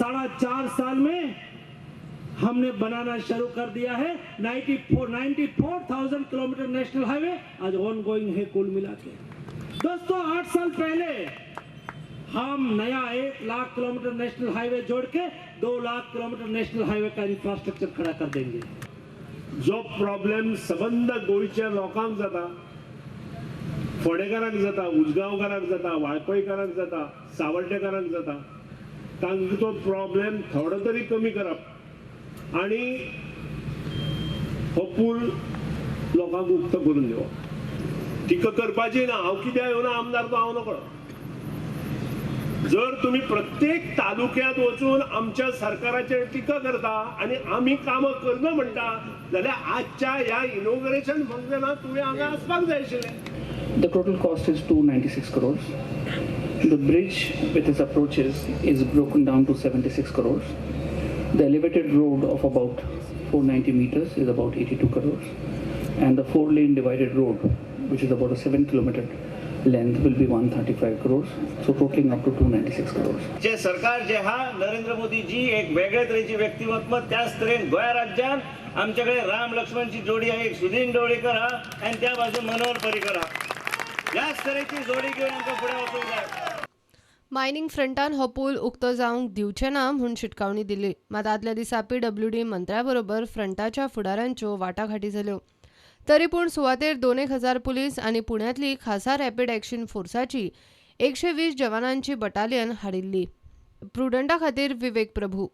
4.5 साल में हमने बनाना शुरू कर दिया है। 94,000 किलोमीटर नेशनल हाईवे आज ऑन गोइंग है कुल मिला के। दोस्तों 8 साल पहले हम नया 1 लाख किलोमीटर नेशनल हाईवे जोड़ के 2 लाख किलोमीटर नेशनल हाईवे का इंफ्रास्ट्रक्चर खड़ा कर देंगे। जो प्रॉब्लेम सबंद गोयच्या लोकांक जाता, फोडेकारांक जाता, उजगांवकारांक जाता, वाळपयकारांक जाता, सावड्डेकारांक जाता, तांकां तो प्रॉब्लेम थोडो तरी कमी करप आणि हो पूल लोकांक उक्त करून दिवप। टिका करपाची ना, हांव कित्याक येवना आमदार तो हांव नकळो। जर तुम्ही प्रत्येक तालुक्यात वचून आमच्या सरकाराचेर टिका करता आणि आम्ही कामां करना म्हणटा जाल्यार आजच्या ह्या इनॉग्रेशन फंक्शनाक तुम्ही हांगा आसपाक जाय आशिल्लें। The total cost is 296 crores. The bridge with its approaches is broken down to 76 crores. The elevated road of about 490 meters is about 82 crores. And the 4-lane divided road, which is about a 7-kilometer length, will be 135 crores. So totaling up to 296 crores. जे सरकार जे हा नरेंद्र मोदी जी एक वेगळ्या तरेची व्यक्तिमत्व, त्याच तरेन गोंय राज्यात आमच्याकडे राम लक्ष्मणची जोडी आहे, एक सुदीन ढवळीकर हा आणि त्या बाजून मनोहर पर्रीकर हा। याच तरेची जोडी घेऊन आमकां फुडें वचूंक जाय। मायनिंग फ्रंटान हो पूल उक्तो जावंक दिवचे ना म्हूण शिटकावणी दिली। मात आदल्या दिसा PWD मंत्र्या बरोबर फ्रंटाच्या फुडाऱ्यांच्यो वाटाघाटी जाल्यो। तरी पूण सुवातेर 2,000 पुलीस आनी पुण्यांतली खासा रॅपीड एक्शन फोर्साची 120 जवानांची बटालियन हाडिल्ली। प्रुडंटा खातीर विवेक प्रभू।